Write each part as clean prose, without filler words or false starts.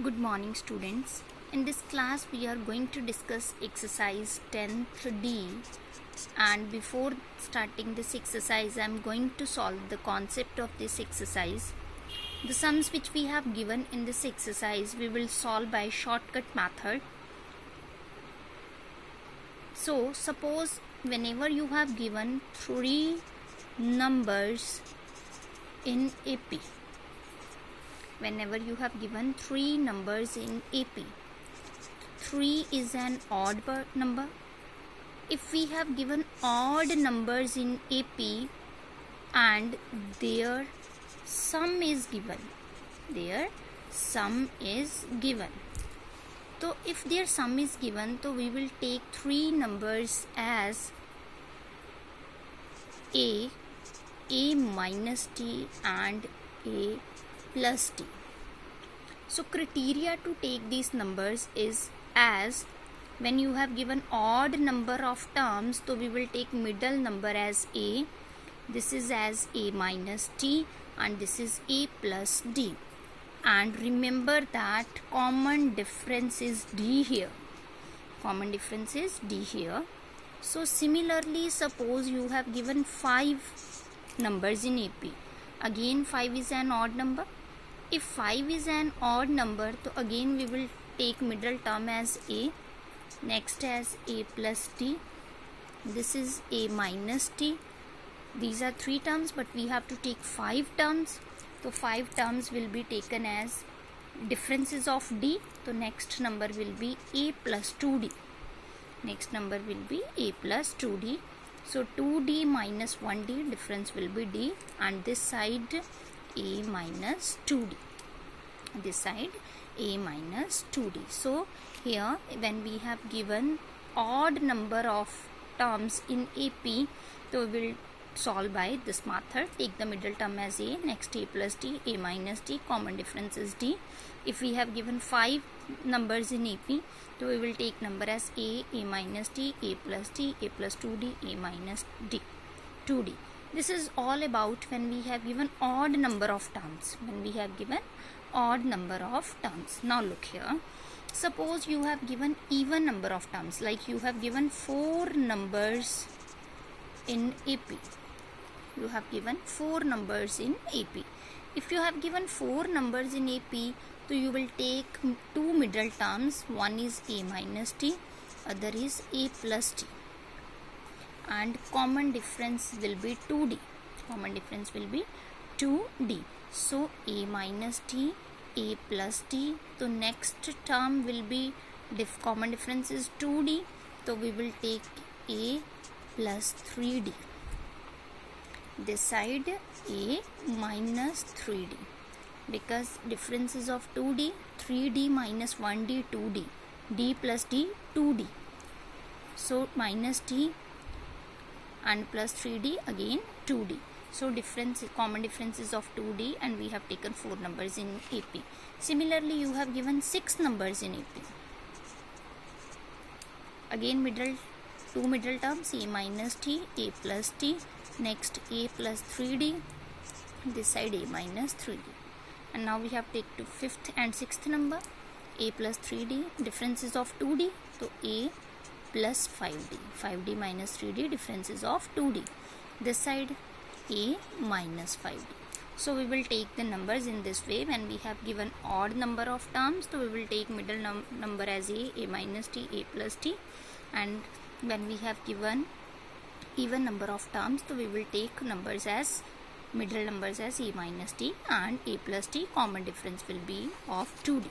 Good morning, students. In this class we are going to discuss exercise 10th D, and before starting this exercise I am going to solve the concept of this exercise. The sums which we have given in this exercise we will solve by shortcut method. So suppose whenever you have given 3 numbers in AP, whenever you have given 3 numbers in AP, 3 is an odd number. If we have given odd numbers in AP and their sum is given, so if their sum is given, so we will take 3 numbers as A minus T and A plus T. So criteria to take these numbers is, as when you have given odd number of terms, so we will take middle number as A, this is as A minus T, and this is A plus D. And remember that common difference is D here. So similarly, suppose you have given 5 numbers in AP. Again 5 is an odd number. If 5 is an odd number, so again we will take middle term as A, next as A plus T, this is A minus T. These are 3 terms, but we have to take 5 terms. So 5 terms will be taken as differences of D. So next number will be A plus 2D. So 2D minus 1D, difference will be D, and this side A minus 2D. So here when we have given odd number of terms in AP, so we will solve by this method. Take the middle term as A, next A plus T, A minus T, common difference is D. If we have given 5 numbers in AP, so we will take number as A minus T, A plus T, A plus 2D, A minus D, 2D. This is all about when we have given odd number of terms. Now look here. Suppose you have given even number of terms, like you have given 4 numbers in AP. If you have given 4 numbers in AP, so you will take 2 middle terms. One is A minus T, other is A plus T, and common difference will be 2D. So A minus T, A plus T. So next term will be common difference is 2D. So we will take A plus 3D. This side A minus 3D, because differences of 2D, 3D minus 1D, 2D, D plus D, 2D. So minus T and plus 3D, again 2D. So common differences of 2D, and we have taken 4 numbers in AP. Similarly, you have given 6 numbers in AP. Again 2 middle terms, A minus T, A plus T, next A plus 3D, this side A minus 3D. And now we have taken to 5th and 6th number, A plus 3D, differences of 2D, so A plus 5D, 5D minus 3D, differences of 2D. This side A minus 5D. So we will take the numbers in this way. When we have given odd number of terms, so we will take middle number as A minus T, A plus T, and when we have given even number of terms, so we will take numbers as middle numbers as A minus T and A plus T. Common difference will be of 2D.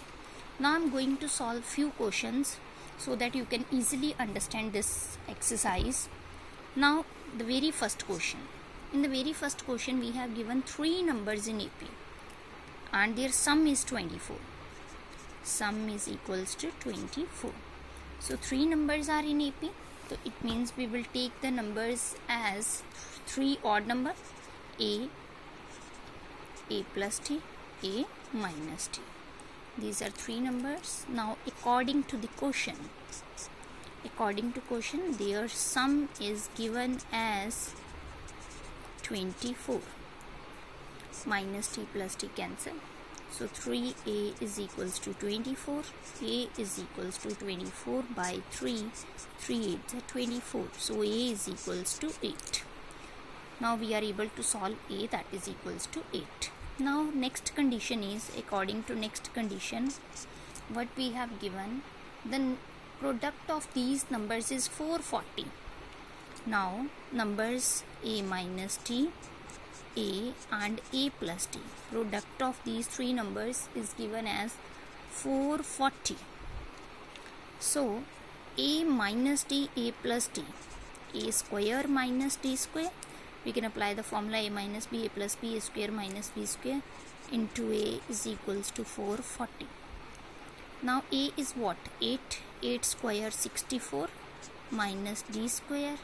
Now I am going to solve few questions so that you can easily understand this exercise. Now the very first question. In the very first question we have given 3 numbers in AP and their sum is 24. Sum is equals to 24. So 3 numbers are in AP. So it means we will take the numbers as 3 odd number, A plus T, A minus T. These are 3 numbers. Now according to the question, their sum is given as 24. Minus T plus T cancel. So 3a is equals to 24. A is equals to 24 by 3. 3 8 are 24. So a is equals to 8. Now we are able to solve a, that is equals to 8. Now next condition is, according to next condition, what we have given, the product of these numbers is 440. Now numbers a minus t, a and a plus t, product of these three numbers is given as 440. So a minus t, a plus t, a square minus t square, we can apply the formula a minus b, a plus b, a square minus b square into a is equals to 440. Now a is what? 8. 8 square 64 minus d square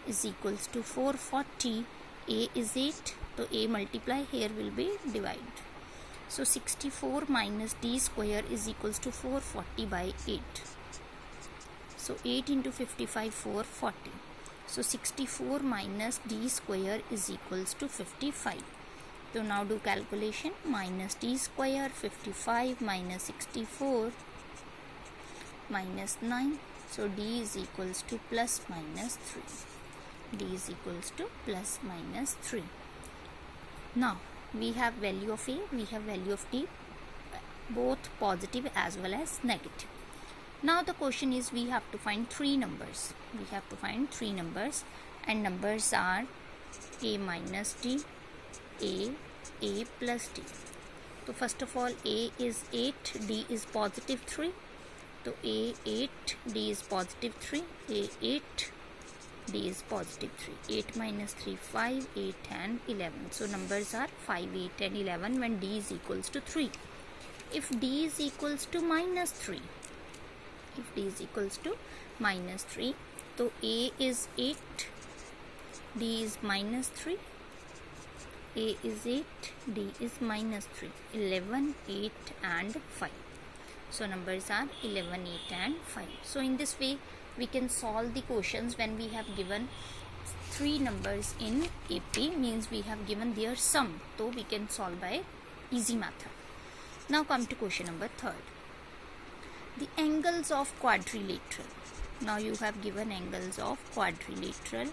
is equals to 440. A is 8, so a multiply, here will be divide. So 64 minus d square is equals to 440 by 8. So 8 into 55, 440. So 64 minus d square is equals to 55. So now do calculation. Minus d square, 55 minus 64 minus 9. So d is equals to plus minus 3. D is equals to plus minus 3. Now we have value of a, we have value of t, both positive as well as negative. Now the question is, we have to find three numbers. We have to find three numbers, and numbers are a minus t, a plus t. So first of all, a is 8, d is positive 3. So a 8, d is positive 3, a 8, d is positive 3. 8 minus 3, 5, 8 and 11. So numbers are 5, 8 and 11 when d is equals to 3. If d is equals to minus 3, if d is equals to minus 3, so a is 8, d is minus 3, a is 8, d is minus 3. 11, 8 and 5. So numbers are 11, 8 and 5. So in this way we can solve the questions when we have given three numbers in AP, means we have given their sum, so we can solve by easy method. Now come to question number 3rd. The angles of quadrilateral. Now you have given angles of quadrilateral.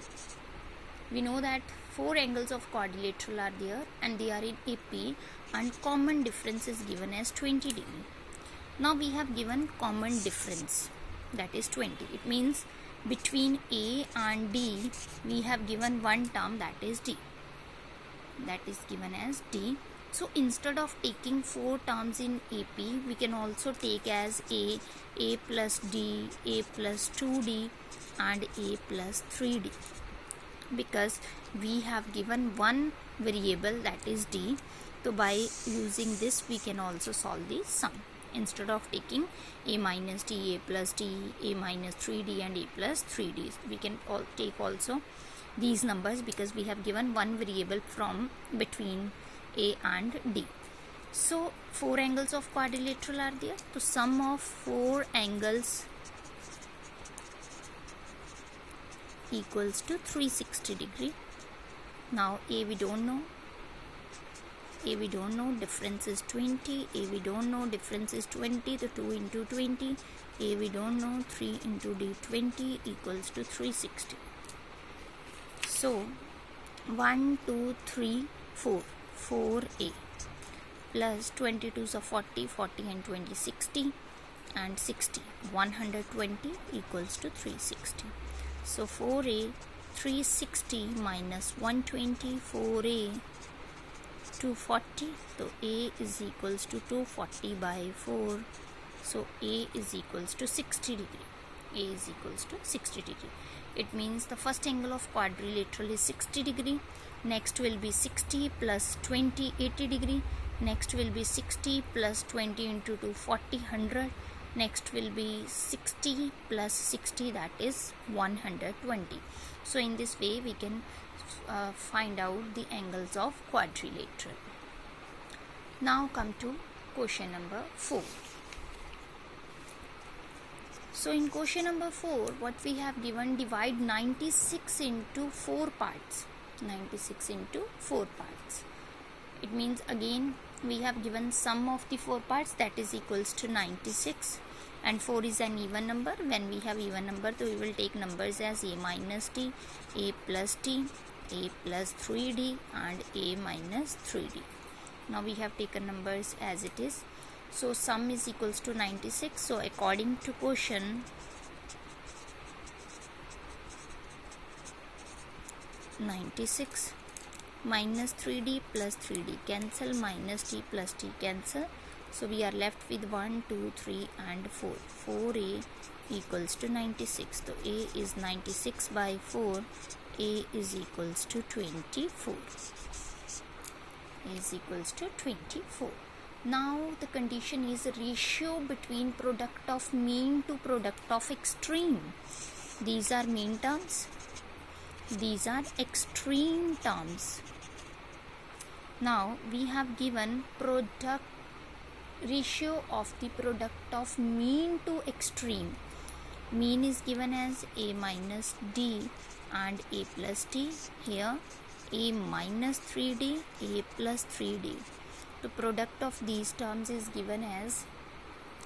We know that 4 angles of quadrilateral are there and they are in AP, and common difference is given as 20 degree. Now we have given common difference, that is 20. It means between A and D we have given one term, that is D. That is given as D. So instead of taking 4 terms in AP, we can also take as A plus D, A plus 2D and A plus 3D. Because we have given one variable, that is D. So by using this we can also solve the sum. Instead of taking A minus D, A plus D, A minus 3D and A plus 3D, we can take also these numbers, because we have given one variable from between A and D. So 4 angles of quadrilateral are there. So sum of 4 angles equals to 360 degree. Now A we don't know. A we don't know, difference is 20. A we don't know, difference is 20. The 2 into 20. A we don't know, 3 into D 20 equals to 360. So 1, 2, 3, 4. 4A plus 22s are 40, 40 and 20, 60 and 60. 120 equals to 360. So 4A 360 minus 120, 4A 240. So A is equals to 240 by 4. So A is equals to 60 degree. A is equals to 60 degree. It means the first angle of quadrilateral is 60 degree. Next will be 60 plus 20, 80 degree. Next will be 60 plus 20 into 2, 40, 100. Next will be 60 plus 60, that is 120. So in this way we can find out the angles of quadrilateral. Now come to question number 4. So in question number 4, what we have given, divide 96 into 4 parts. 96 into 4 parts. It means again we have given sum of the 4 parts, that is equals to 96, and 4 is an even number. When we have even number, so we will take numbers as a minus t, a plus t, a plus 3d, and a minus 3d. Now we have taken numbers as it is. So sum is equals to 96. So according to question, 96 minus 3d plus 3d cancel, minus t plus t cancel. So we are left with 1, 2, 3 and 4. 4a equals to 96. So a is 96 by 4. A is equals to 24. A is equals to 24. Now the condition is a ratio between product of mean to product of extreme. These are mean terms. These are extreme terms. Now we have given product ratio of the product of mean to extreme. Mean is given as a minus d and a plus t. Here a minus 3d, a plus 3d. The product of these terms is given as,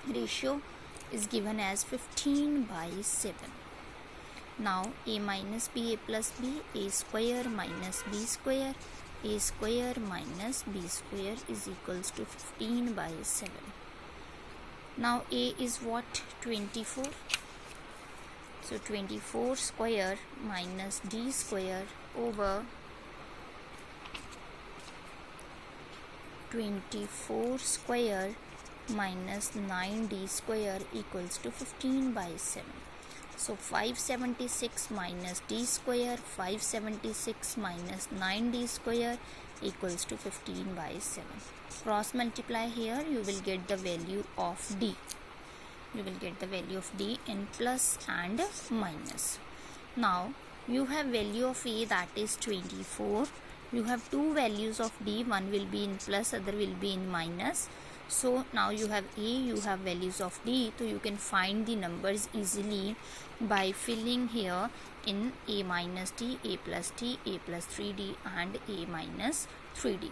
ratio is given as 15 by 7. Now a minus b, a plus b, a square minus b square, a square minus b square is equals to 15 by 7. Now a is what? 24. So 24 square minus d square over 24 square minus 9d square equals to 15 by 7. So 576 minus d square, 576 minus 9d square equals to 15 by 7. Cross multiply here, you will get the value of d. You will get the value of d in plus and minus. Now you have value of a, that is 24. You have two values of d, one will be in plus, other will be in minus. So now you have a, you have values of d, so you can find the numbers easily by filling here in a minus t, a plus t, a plus 3d and a minus 3d.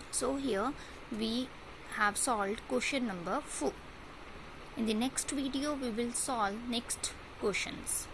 So here we have solved question number 4. In the next video we will solve next questions.